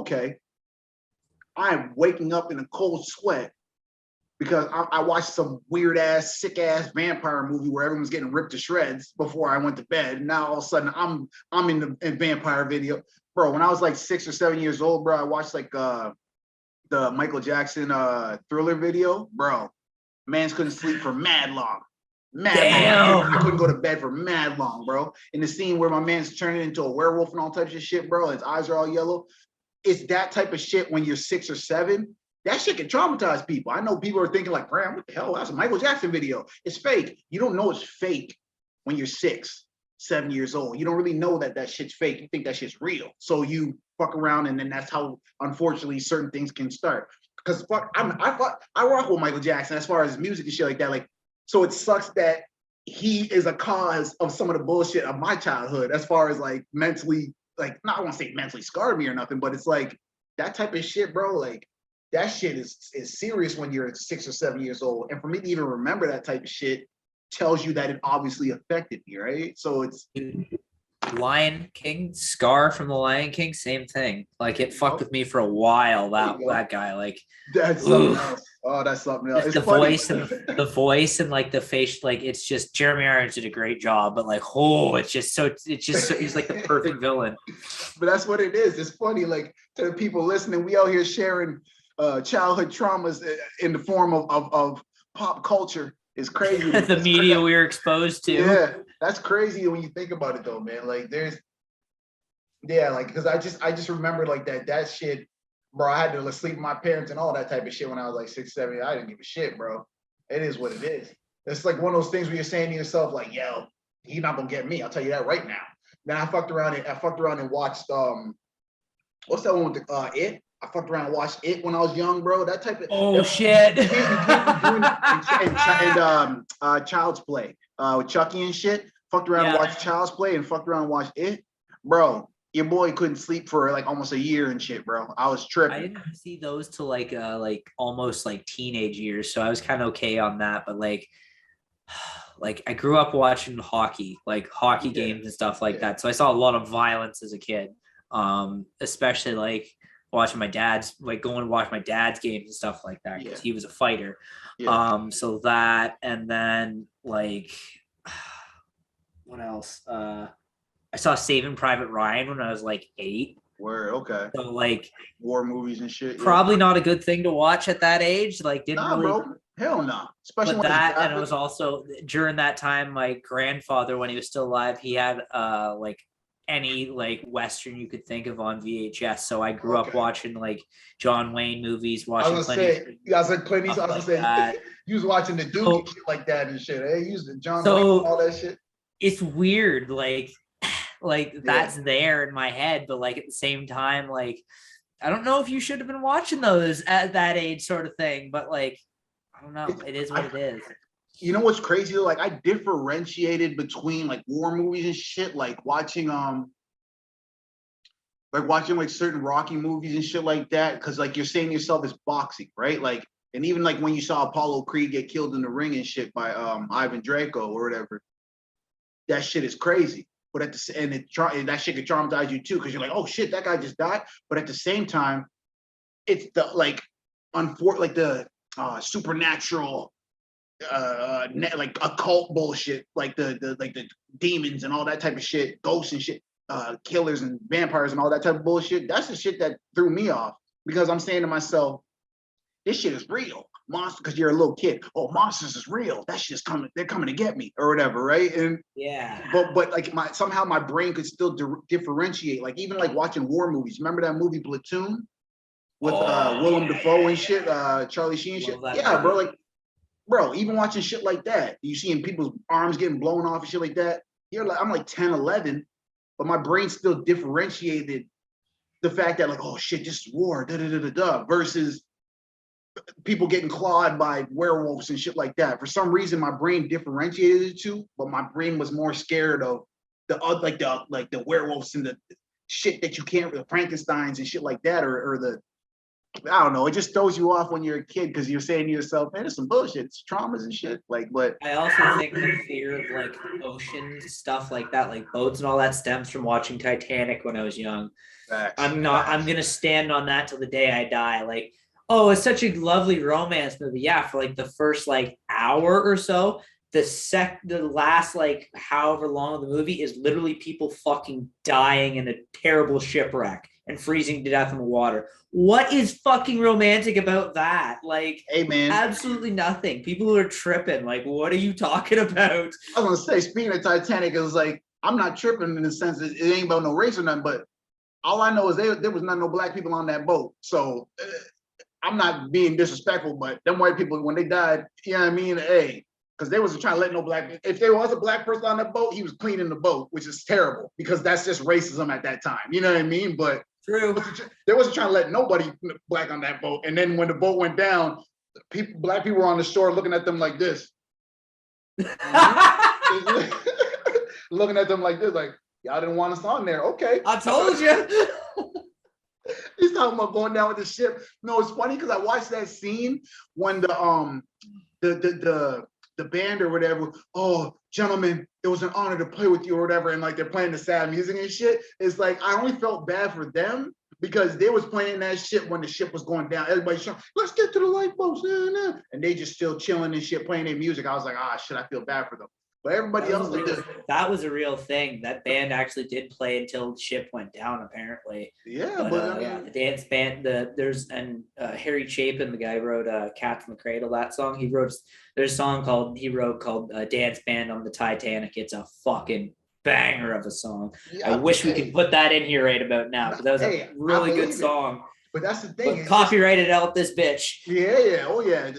okay, I'm waking up in a cold sweat because I watched some weird ass, sick ass vampire movie where everyone's getting ripped to shreds before I went to bed. And now all of a sudden I'm in the vampire video, bro. When I was like 6 or 7 years old, bro, I watched like the Michael Jackson Thriller video, bro. Mans couldn't sleep for mad long. I couldn't go to bed for mad long, bro. In the scene where my man's turning into a werewolf and all types of shit, bro, his eyes are all yellow. It's that type of shit when you're 6 or 7. That shit can traumatize people. I know people are thinking like, Bram, what the hell? That's a Michael Jackson video. It's fake. You don't know it's fake when you're 6, 7 years old. You don't really know that shit's fake. You think that shit's real. So you fuck around, and then that's how, unfortunately, certain things can start. Because I rock with Michael Jackson as far as music and shit like that. Like, so it sucks that he is a cause of some of the bullshit of my childhood as far as like mentally, like, not I won't say mentally scarred me or nothing, but it's like that type of shit, bro. Like that shit is serious when you're 6 or 7 years old. And for me to even remember that type of shit tells you that it obviously affected me, right? So it's Lion King, Scar from the Lion King, same thing. Like it fucked with me for a while. That guy, like that's something else. Oh, that's something else. It's the voice and like the face, like it's just Jeremy Irons did a great job, but like he's like the perfect villain. But that's what it is. It's funny, like to the people listening, we out here sharing childhood traumas in the form of pop culture. It's crazy. The media we were exposed to. Yeah, that's crazy when you think about it though, man. Like because I just remember like that shit, bro. I had to sleep with my parents and all that type of shit when I was like 6, 7. I didn't give a shit, bro. It is what it is. It's like one of those things where you're saying to yourself, like, yo, he's not gonna get me. I'll tell you that right now. Then I fucked around and watched what's that one with the It? I fucked around and watched It when I was young, bro. That type of shit. You can't be doing that. And Child's Play with Chucky and shit. Fucked around and watched Child's Play and fucked around and watched It, bro. Your boy couldn't sleep for like almost a year and shit, bro. I was tripping. I didn't see those till like almost like teenage years, so I was kind of okay on that. But like I grew up watching hockey, like hockey games and stuff like that. So I saw a lot of violence as a kid, especially like watching my dad's, like going to watch my dad's games and stuff like that because he was a fighter. So that, and then like what else? I saw Saving Private Ryan when I was like 8. Word, okay. So like war movies and shit. Probably not a good thing to watch at that age. Like didn't really. Bro. Hell no. Especially but that, and it was also during that time. My grandfather, when he was still alive, he had like any like Western you could think of on VHS. So I grew up watching like John Wayne movies, watching Clint Eastwood. You was watching the Duke and shit like that and shit. Hey, you used to John Wayne and all that shit. It's weird, like that's there in my head, but like at the same time, like I don't know if you should have been watching those at that age, sort of thing. But like I don't know, it is what it is. You know what's crazy? Like I differentiated between like war movies and shit, like watching like certain Rocky movies and shit like that, because like you're saying to yourself it's boxing, right? Like, and even like when you saw Apollo Creed get killed in the ring and shit by Ivan Drago or whatever, that shit is crazy. But at the and that shit could traumatize you too, because you're like, oh shit, that guy just died. But at the same time, it's the like the supernatural, like occult bullshit, like the demons and all that type of shit, ghosts and shit, killers and vampires and all that type of bullshit. That's the shit that threw me off, because I'm saying to myself, this shit is real. Monster, because you're a little kid. Oh, monsters is real. That shit's coming. They're coming to get me or whatever, right? And but like somehow my brain could still differentiate. Like even like watching war movies. Remember that movie Platoon with Willem Dafoe and shit, Charlie Sheen and shit. Yeah, bro. Like, bro, even watching shit like that, you seeing people's arms getting blown off and shit like that. You're like, I'm like 10, 11, but my brain still differentiated the fact that like, oh shit, this is war, versus people getting clawed by werewolves and shit like that. For some reason, my brain differentiated the two, but my brain was more scared of the werewolves and the shit that you can't, the Frankensteins and shit like that, or I don't know. It just throws you off when you're a kid because you're saying to yourself, man, it's some bullshit. It's traumas and shit. Like, but I also think the fear of like ocean stuff like that, like boats and all that, stems from watching Titanic when I was young. facts, I'm gonna stand on that till the day I die. Like, oh, it's such a lovely romance movie. Yeah, for like the first like hour or so. The last like however long of the movie is literally people fucking dying in a terrible shipwreck and freezing to death in the water. What is fucking romantic about that? Like, hey man, absolutely nothing. People are tripping. Like, what are you talking about? I was gonna say, speaking of Titanic, it was like I'm not tripping in the sense that it ain't about no race or nothing, but all I know is there was no black people on that boat. So I'm not being disrespectful, but them white people when they died, you know what I mean? Hey, because they wasn't trying to let no black. If there was a black person on that boat, he was cleaning the boat, which is terrible because that's just racism at that time. You know what I mean? But True. they wasn't trying to let nobody black on that boat. And then when the boat went down, black people were on the shore looking at them like this. Looking at them like this, like, y'all didn't want us on there. Okay. I told you. He's talking about going down with the ship. No, it's funny because I watched that scene when the band or whatever, oh, gentlemen, it was an honor to play with you or whatever, and like they're playing the sad music and shit. It's like I only felt bad for them because they was playing that shit when the ship was going down. Everybody's showing, let's get to the lifeboats, and they just still chilling and shit, playing their music. I was like, ah, shit, I feel bad for them. But everybody else, that was a real thing. That band actually did play until the ship went down, apparently. Yeah, but yeah, the dance band. Harry Chapin, the guy who wrote "Cats in the Cradle." That song there's a song called "Dance Band on the Titanic." It's a fucking banger of a song. Yeah, I wish we could put that in here right about now because that was a really good song. But that's the thing. Copyrighted out this bitch. Yeah. Oh yeah.